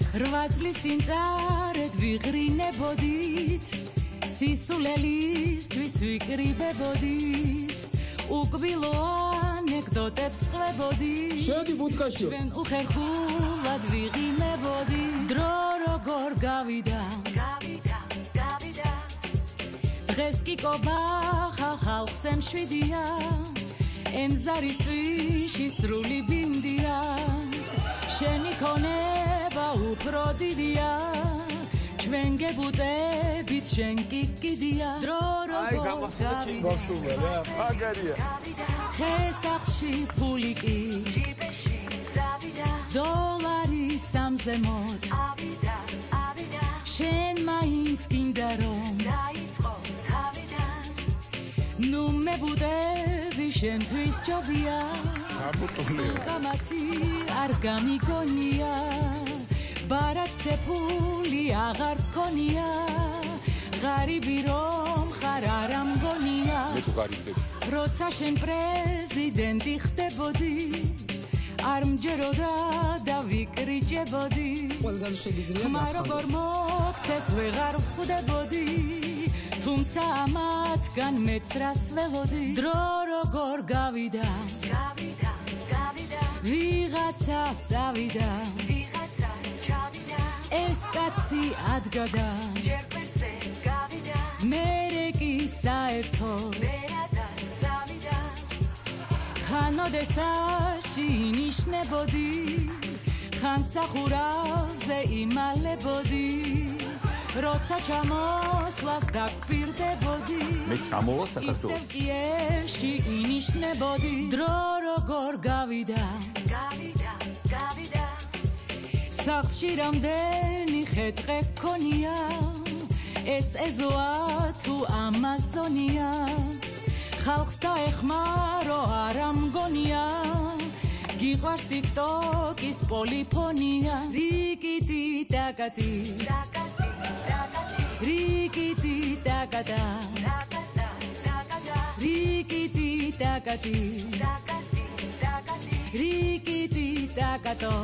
8 წლის წინ წარედ ვიღრინებოდით სისულელისთვის ვიკრიბებოდით უკბილო ანეკდოტებს ხვებოდით შედი ბუდკაშიო ჩვენ უხერხულად ვიღიმებოდით დრო როგორ გავიდა დღეს კი კობახა ხალხს ემშვიდია ემზარისთვის სრული ბინდია შენი ქონება უფრო დიდია ჩვენ გებუტებით შენ კი კიდია დრო როგორ გავშულა აგარია ხესახში ფული კი დოლარი სამზემოთ შენ მაინც გინდა რომ ნუ მებუდები შენთვის ჯობია გამათი არ გამიგონია ბარათზე ფული აღარ გქონია ღარიბი რომ ხარ არ ამგონია როცა შენ პრეზიდენტი ხდებოდი არ მჯეროდა და ვიკრიჭებოდი ყველგან შეგიძლია ხმა როგორ მოქცეს ვეღარ ვხვდებოდი თუმცა ამათგან მეც რას ველოდი დრო როგორ გავიდა ვიღაცა წავიდა ეს კაცი ადგადა მერე კი საერთო ხანოდესაში ინიშნებოდი ხან სახურავზე იმალებოდი როცა ჩამოსვლას დაგვირდებოდი მე ჩამოვა საქართველოს ისევ კიევში ინიშნებოდი დრო როგორ გავიდა სახლში რამდენი ხეტყე გქონია ეს ეზოა თუ ამაზონია ხალხს დაეხმარო არ ამგონია გიყვარს ტიკტოკის პოლიფონია რიკიტი დაკატი რიკიტი დაკატა რიკიტი დაკატი რიკიტი დაკატო